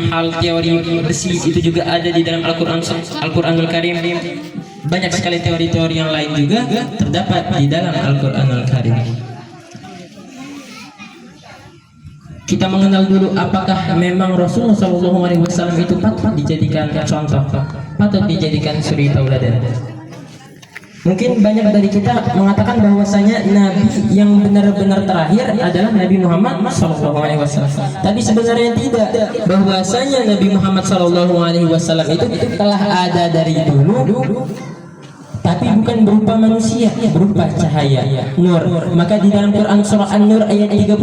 hal teori besi itu juga ada di dalam Al-Qur'anul Karim. Banyak sekali teori-teori yang lain juga terdapat di dalam Al-Qur'anul Karim. Kita mengenal dulu apakah memang Rasulullah SAW itu patut dijadikan contoh, patut dijadikan suri tauladan. Mungkin banyak dari kita mengatakan bahwasanya Nabi yang benar-benar terakhir adalah Nabi Muhammad SAW. Tapi sebenarnya tidak, bahwasanya Nabi Muhammad SAW itu telah ada dari dulu, tapi bukan berupa manusia, berupa cahaya, nur. Maka di dalam Quran surah An-Nur ayat 35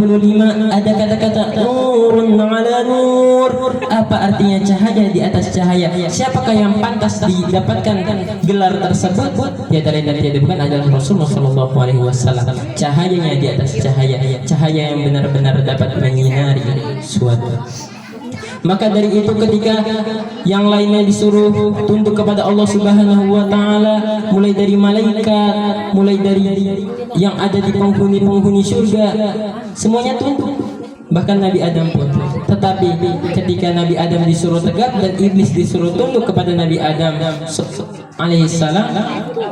ada kata-kata nurun ala nur. Apa artinya cahaya di atas cahaya? Siapakah yang pantas didapatkan gelar tersebut? Tiada lain dan tiada bukan adalah Rasulullah SAW. Cahayanya di atas cahaya, cahaya yang benar-benar dapat menyinari suatu. Maka dari itu ketika yang lainnya disuruh tunduk kepada Allah Subhanahu wa taala, mulai dari malaikat, mulai dari yang ada di penghuni surga, semuanya tunduk. Bahkan Nabi Adam pun. Tetapi ketika Nabi Adam disuruh tegak dan iblis disuruh tunduk kepada Nabi Adam alaihissalam,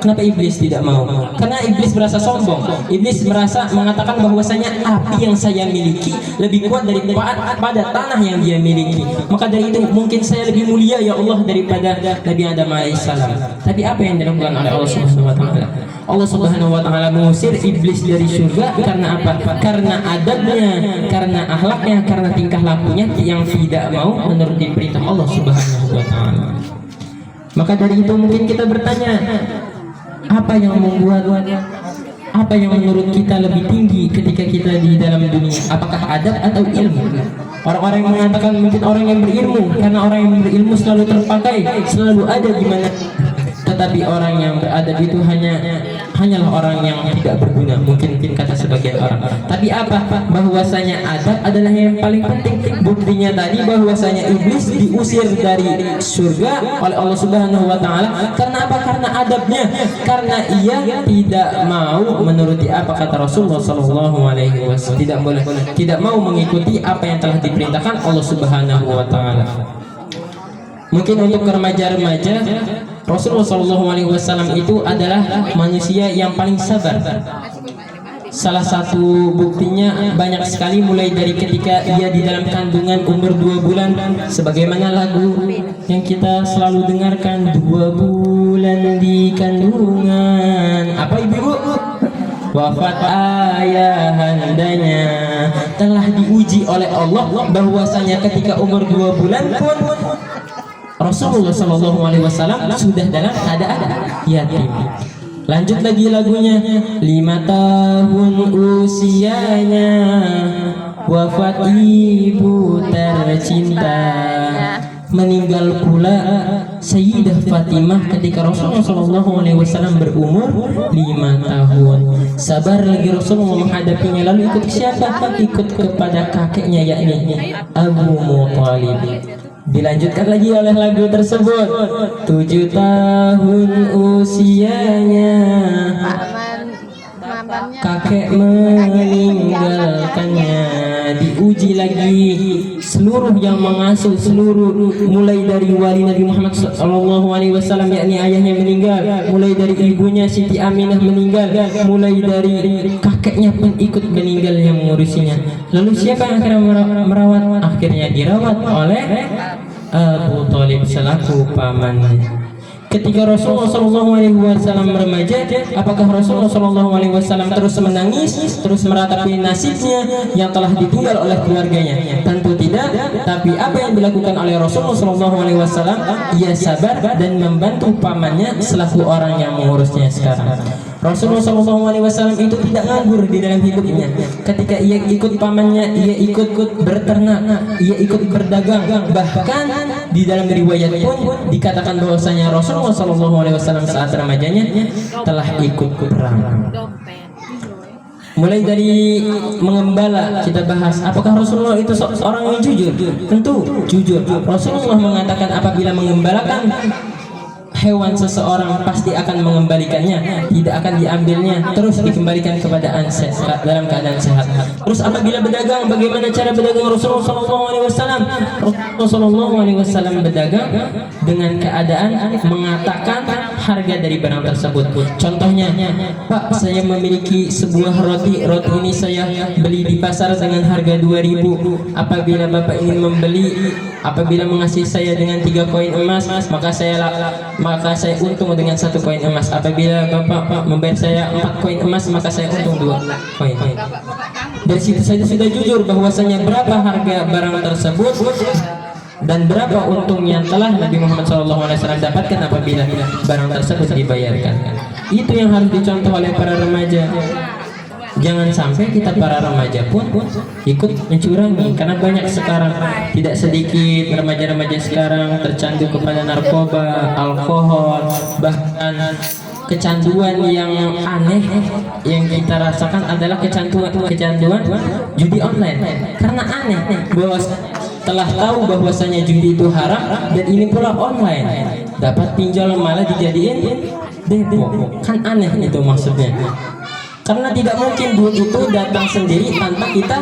kenapa iblis tidak mau? Karena iblis merasa sombong. Iblis merasa mengatakan bahwasanya api yang saya miliki lebih kuat daripada tanah yang dia miliki. Maka dari itu mungkin saya lebih mulia ya Allah daripada Nabi Adam alaihissalam. Tapi apa yang dilakukan oleh Allah Subhanahu wa taala? Allah Subhanahu wa taala mengusir iblis dari surga karena apa? Karena adabnya, karena akhlaknya, karena tingkah lakunya yang tidak mau menuruti perintah Allah Subhanahu wa taala. Maka dari itu mungkin kita bertanya, apa yang menurut kita lebih tinggi ketika kita di dalam dunia? Apakah adab atau ilmu? Orang-orang yang mengatakan mungkin orang yang berilmu, karena orang yang berilmu selalu terpakai, selalu ada di mana. Tetapi orang yang beradab itu hanyalah orang yang tidak berguna, mungkin kata sebagian orang. Tapi apa? Bahwasanya adab adalah yang paling penting. Buktinya tadi bahwasanya iblis diusir dari surga oleh Allah Subhanahu wa taala karena apa? Karena adabnya, karena ia tidak mau menuruti apa kata Rasulullah sallallahu alaihi wasallam. Tidak mau mengikuti apa yang telah diperintahkan Allah Subhanahu wa taala. Mungkin untuk remaja-remaja, Rasulullah SAW itu adalah manusia yang paling sabar. Salah satu buktinya banyak sekali, mulai dari ketika ia di dalam kandungan umur 2 bulan, sebagaimana lagu yang kita selalu dengarkan, 2 bulan di kandungan. Apa ibu? Wafat ayahandanya. Telah diuji oleh Allah bahwasanya ketika umur 2 bulan pun Rasulullah SAW sudah dalam keadaan yatim. Lanjut lagi lagunya, 5 tahun usianya wafat ibu tercinta. Meninggal pula Sayyidah Fatimah ketika Rasulullah SAW berumur 5 tahun. Sabar lagi Rasulullah menghadapinya. Lalu ikut siapa? Ikut kepada kakeknya, yakni Abu Muthalib. Dilanjutkan lagi oleh lagu tersebut, 7 tahun usianya kakek meninggalkannya. Diuji lagi seluruh yang mengasuh, seluruh mulai dari wali Nabi Muhammad SAW, yakni ayahnya meninggal, mulai dari ibunya Siti Aminah meninggal, mulai dari kakeknya pun ikut meninggal yang mengurusinya. Lalu siapa yang akhirnya merawat? Akhirnya dirawat oleh Abu Thalib selaku pamannya. Ketika Rasulullah SAW remaja, apakah Rasulullah SAW terus menangis, terus meratapi nasibnya yang telah ditinggal oleh keluarganya? Tentu tidak. Tapi apa yang dilakukan oleh Rasulullah SAW? Ia sabar dan membantu pamannya selaku orang yang mengurusnya sekarang. Rasulullah SAW itu tidak nganggur di dalam hidupnya. Ketika ia ikut pamannya, ia ikut berternak, ia ikut berdagang. Bahkan di dalam riwayat pun dikatakan bahwasanya Rasulullah SAW saat remajanya telah ikut perang. Mulai dari mengembala kita bahas, apakah Rasulullah itu seorang yang jujur? Tentu jujur. Rasulullah mengatakan apabila mengembalakan hewan seseorang pasti akan mengembalikannya, tidak akan diambilnya, terus dikembalikan kepada dalam keadaan sehat. Terus apabila berdagang, bagaimana cara berdagang Rasulullah SAW? Rasulullah SAW berdagang dengan keadaan mengatakan harga dari barang tersebut. Contohnya, Pak, saya memiliki sebuah roti ini saya beli di pasar dengan harga 2.000. Apabila Bapak ingin membeli, apabila mengasihi saya dengan 3 koin emas, maka saya untung dengan 1 koin emas. Apabila Bapak membayar saya 4 koin emas, maka saya untung 2 koin. Dari situ saja sudah jujur bahwasanya berapa harga barang tersebut dan berapa untung yang telah Nabi Muhammad SAW dapatkan apabila barang tersebut dibayarkan. Itu yang harus dicontoh oleh para remaja. Jangan sampai kita para remaja pun ikut mencurangi, karena banyak sekarang, tidak sedikit remaja-remaja sekarang tercandu kepada narkoba, alkohol, bahkan kecanduan yang aneh yang kita rasakan adalah kecanduan judi online. Karena aneh bahwa telah tahu bahwasanya judi itu haram dan ini pula online, dapat pinjol malah dijadiin demo. Kan aneh itu maksudnya. Karena tidak mungkin duit itu datang sendiri tanpa kita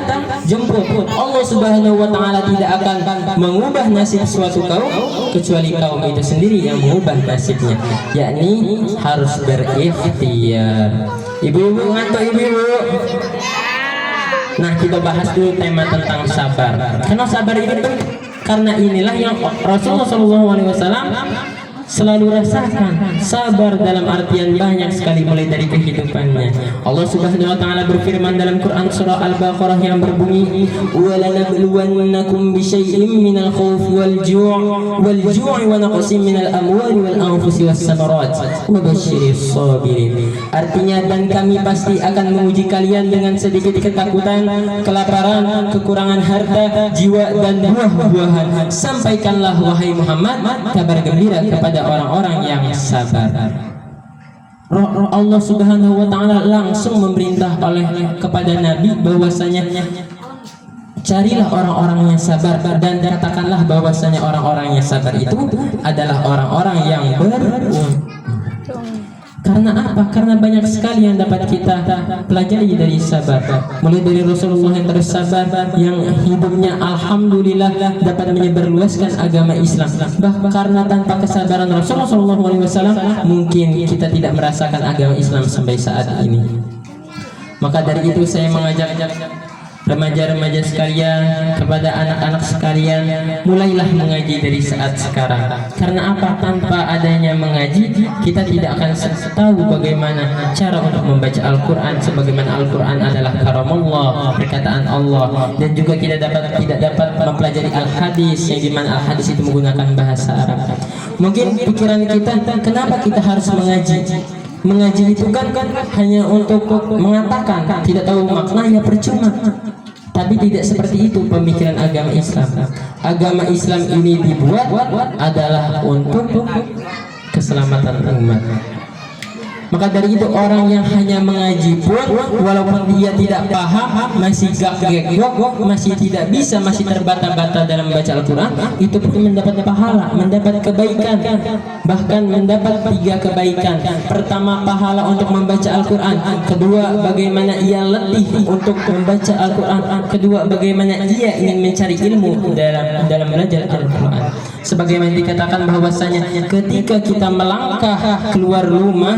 jemput. Allah Subhanahu wa Ta'ala tidak akan mengubah nasib suatu kaum kecuali kaum itu sendiri yang mengubah nasibnya, yakni harus berikhtiar. Ibu-ibu ngantuk, ibu-ibu. Nah, kita bahas dulu tema tentang sabar. Karena sabar ini penting, karena inilah yang Rasulullah SAW selalu rasakan. Sabar dalam artian banyak sekali, mulai dari kehidupannya. Allah Subhanahu wa Ta'ala berfirman dalam Quran surah Al-Baqarah yang berbunyi, "Walanabluwannakum bisyai'im minal khawfi wal ju'i wa naqsin minal amwali wal anfusi was samarat wa basyiris sabirin." Artinya, dan kami pasti akan menguji kalian dengan sedikit ketakutan, kelaparan, kekurangan harta, jiwa dan buah-buahan. Sampaikanlah wahai Muhammad kabar gembira kepada orang-orang yang sabar. Allah Subhanahu wa Ta'ala langsung memerintah kepada Nabi bahwasanya carilah orang-orang yang sabar, dan katakanlah bahwasanya orang-orang yang sabar itu adalah orang-orang yang beruntung. Karena apa? Karena banyak sekali yang dapat kita pelajari dari sabar. Mulai dari Rasulullah yang terus sabar, yang hidupnya alhamdulillah dapat menyebarluaskan agama Islam. Bahkan karena tanpa kesabaran Rasulullah SAW, mungkin kita tidak merasakan agama Islam sampai saat ini. Maka dari itu saya mengajak remaja-remaja sekalian, kepada anak-anak sekalian, mulailah mengaji dari saat sekarang. Karena apa? Tanpa adanya mengaji, kita tidak akan tahu bagaimana cara untuk membaca Al-Quran, sebagaimana Al-Quran adalah karamullah, perkataan Allah. Dan juga kita tidak dapat mempelajari Al-Hadis, yang dimana Al-Hadis itu menggunakan bahasa Arab. Mungkin pikiran kita, kenapa kita harus mengaji? Mengaji itu kan hanya untuk mengatakan, tidak tahu maknanya percuma. Tapi tidak seperti itu pemikiran agama Islam. Agama Islam ini dibuat adalah untuk keselamatan umat. Maka dari itu orang yang hanya mengaji pun, walaupun dia tidak paham, masih gagek-gagek, masih tidak bisa, masih terbata-bata dalam membaca Al-Quran, itu pun mendapat pahala, mendapat kebaikan, bahkan mendapat 3 kebaikan. Pertama, pahala untuk membaca Al-Quran. Kedua, bagaimana ia letih untuk membaca Al-Quran. Kedua, bagaimana ia ingin mencari ilmu dalam belajar Al-Quran. Sebagaimana dikatakan bahwasanya ketika kita melangkah keluar rumah,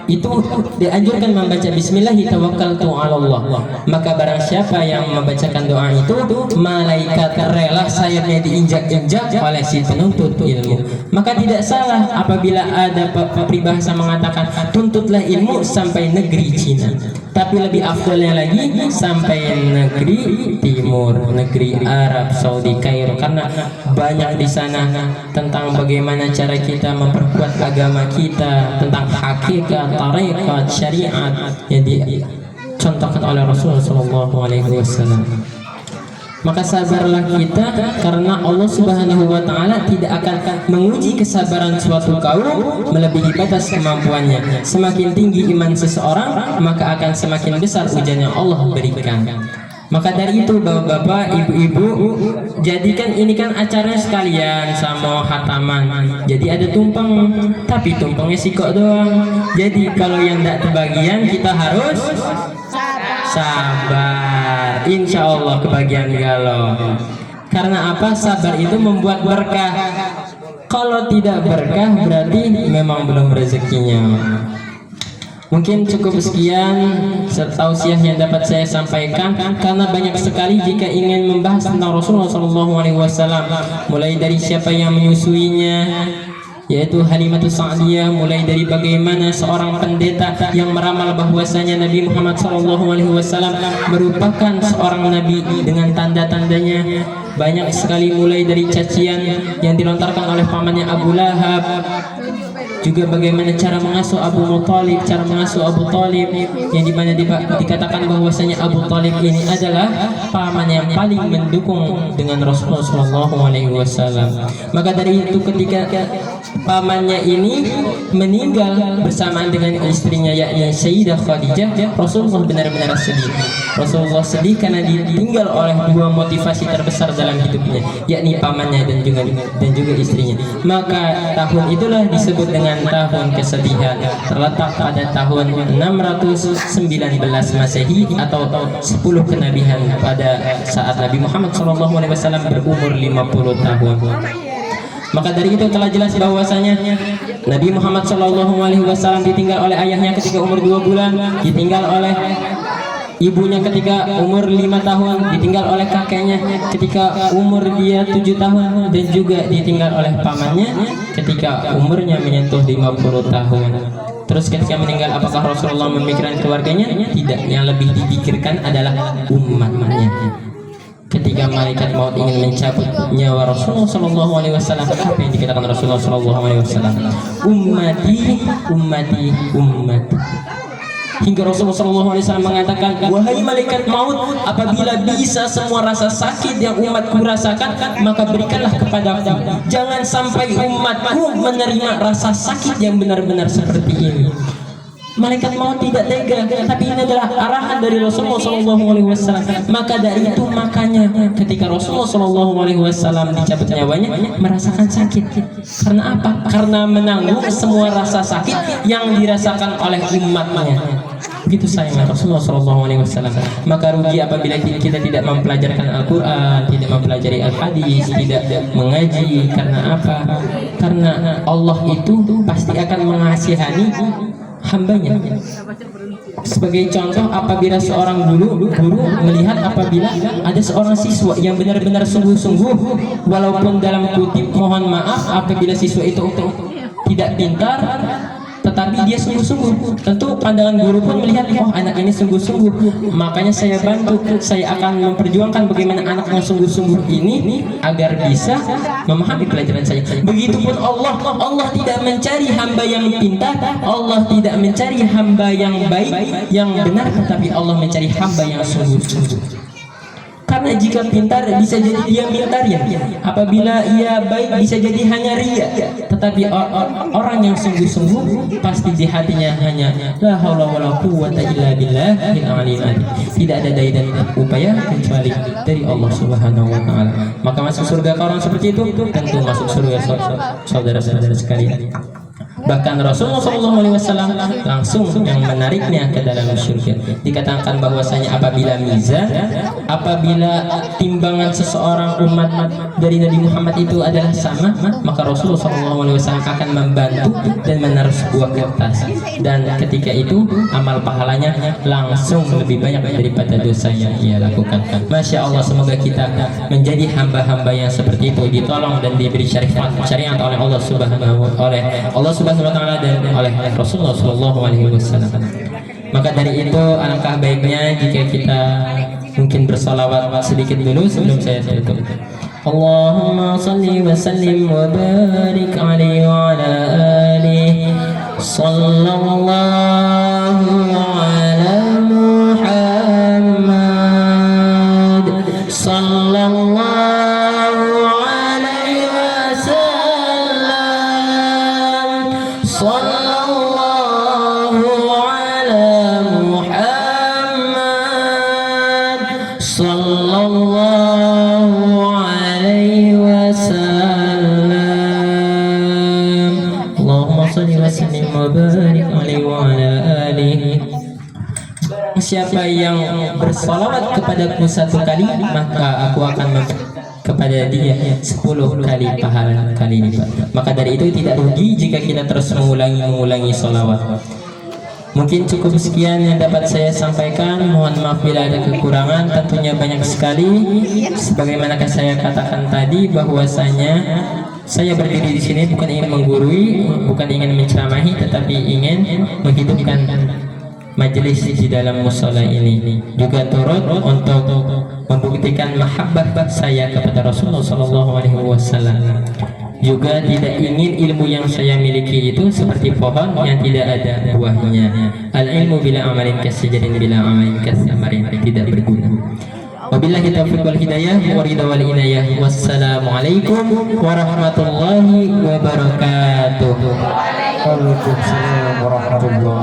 itu dianjurkan membaca Bismillahirrahmanirrahim. Maka barang siapa yang membacakan doa itu, malaikat rela sayapnya diinjak-injak oleh si penuntut ilmu. Maka tidak salah apabila ada peribahasa mengatakan, tuntutlah ilmu sampai negeri Cina. Tapi lebih afdalnya lagi sampai negeri Timur, negeri Arab Saudi, Kairo, karena banyak di sana tentang bagaimana cara kita memperkuat agama kita, tentang hakikat, tarekat, syariat yang dicontohkan oleh Rasulullah SAW. Maka sabarlah kita, karena Allah Subhanahu wa Ta'ala tidak akan menguji kesabaran suatu kaum melebihi batas kemampuannya. Semakin tinggi iman seseorang, maka akan semakin besar ujian yang Allah berikan. Maka dari itu bapak-bapak, ibu-ibu, jadikan ini kan acaranya sekalian sama hataman. Jadi ada tumpeng, tapi tumpengnya sikok doang. Jadi kalau yang tidak kebagian kita harus sabar. Insya Allah kebagian galau. Karena apa? Sabar itu membuat berkah. Kalau tidak berkah berarti memang belum rezekinya. Mungkin cukup sekian tausiah yang dapat saya sampaikan, karena banyak sekali jika ingin membahas tentang Rasulullah SAW, mulai dari siapa yang menyusuinya, yaitu Halimatus Sa'diyah, mulai dari bagaimana seorang pendeta yang meramal bahwasanya Nabi Muhammad SAW merupakan seorang nabi dengan tanda-tandanya. Banyak sekali, mulai dari cacian yang dilontarkan oleh pamannya Abu Lahab, juga bagaimana cara mengasuh Abu Thalib, cara mengasuh Abu Thalib, yang dimana dikatakan bahwasanya Abu Thalib ini adalah paman yang paling mendukung dengan Rasulullah SAW. Maka dari itu ketika pamannya ini meninggal bersamaan dengan istrinya yakni Sayyidah Khadijah, Rasulullah benar-benar sedih. Rasulullah sedih karena ditinggal oleh dua motivasi terbesar dalam hidupnya, yakni pamannya dan juga istrinya. Maka tahun itulah disebut dengan tahun kesedihan, terletak pada tahun 619 Masehi atau 10 kenabian, pada saat Nabi Muhammad SAW berumur 50 tahun. Maka dari itu telah jelas bahwasanya Nabi Muhammad SAW ditinggal oleh ayahnya ketika umur 2 bulan, ditinggal oleh ibunya ketika umur 5 tahun, ditinggal oleh kakeknya ketika umur dia 7 tahun, dan juga ditinggal oleh pamannya ketika umurnya menyentuh 50 tahun. Terus ketika meninggal, apakah Rasulullah memikirkan keluarganya? Tidak, yang lebih dipikirkan adalah umatnya. Ketika malaikat maut ingin mencabut nyawa Rasulullah SAW, apa yang dikatakan Rasulullah SAW? Ummati, ummati, ummati. Hingga Rasulullah SAW mengatakan, wahai malaikat maut, apabila bisa semua rasa sakit yang umatku rasakan, maka berikanlah kepadaku. Jangan sampai umatku menerima rasa sakit yang benar-benar seperti ini. Malaikat maut tidak tega, tapi ini adalah arahan dari Rasulullah SAW. Maka dari itu makanya ketika Rasulullah SAW dicabut nyawanya, merasakan sakit. Karena apa? Karena menanggung semua rasa sakit yang dirasakan oleh umatnya. Begitu sayangnya Rasulullah SAW. Maka rugi apabila kita tidak mempelajarkan Al-Quran, tidak mempelajari Al-Hadis, tidak mengaji. Karena apa? Karena Allah itu pasti akan mengasihani hambanya. Sebagai contoh, apabila seorang guru melihat apabila ada seorang siswa yang benar-benar sungguh-sungguh, walaupun dalam kutip mohon maaf, apabila siswa itu tidak pintar tetapi dia sungguh-sungguh, tentu pandangan guru pun melihat, oh anak ini sungguh-sungguh, makanya saya bantu, saya akan memperjuangkan bagaimana anak yang sungguh-sungguh ini agar bisa memahami pelajaran saya. Begitupun Allah tidak mencari hamba yang pintar, Allah tidak mencari hamba yang baik, yang benar, tetapi Allah mencari hamba yang sungguh-sungguh. Karena jika pintar bisa jadi dia pintar ya, apabila ia baik bisa jadi hanya ria. Tetapi orang yang sungguh-sungguh pasti di hatinya hanya la haula wala quwwata illa billahil aliyil azim. Tidak ada daya dan upaya kecuali dari Allah Subhanahu wa taala. Maka masuk surga orang seperti itu tentu masuk surga saudara-saudara sekalian. Bahkan Rasulullah SAW langsung yang menariknya ke dalam surga. Dikatakan bahwasanya apabila mizan, apabila timbangan seseorang umat dari Nabi Muhammad itu adalah sama, maka Rasulullah SAW akan membantu dan menaruh sebuah kertas, dan ketika itu amal pahalanya langsung lebih banyak daripada dosa yang ia lakukan. Masya Allah, semoga kita menjadi hamba-hamba yang seperti itu, ditolong dan diberi syariat oleh Allah Subhanahu wa taala dan oleh Rasulullah SAW. Maka dari itu alangkah baiknya jika kita mungkin bersolawat sedikit dulu sebelum saya tutup. Allahumma salli wa sallim wa barik alaihi wa ala alihi sallallahu ala Muhammad sallallahu sallallahu وسلم اللهم صل وسلم وبارك عليه وعلى آله. Siapa yang bersalawat kepadaku 1 kali, maka aku akan kepada dia 10 kali pahala kali lipat. Maka dari itu tidak rugi jika kita terus mengulangi salawat. Mungkin cukup sekian yang dapat saya sampaikan. Mohon maaf bila ada kekurangan, tentunya banyak sekali. Sebagaimana saya katakan tadi, bahwasanya saya berdiri di sini bukan ingin menggurui, bukan ingin menceramahi, tetapi ingin menghidupkan majelis di dalam mushola ini, juga turut untuk membuktikan mahabbah saya kepada Rasulullah SAW. Juga tidak ingin ilmu yang saya miliki itu seperti pohon yang tidak ada buahnya. Al ilmu bila amalin kasyajarin bila amalin kasamarin, tidak berguna. Wabillahi taufiq wal hidayah wa ridha wal inayah. Wassalamualaikum warahmatullahi wabarakatuh. Waalaikumsalam warahmatullahi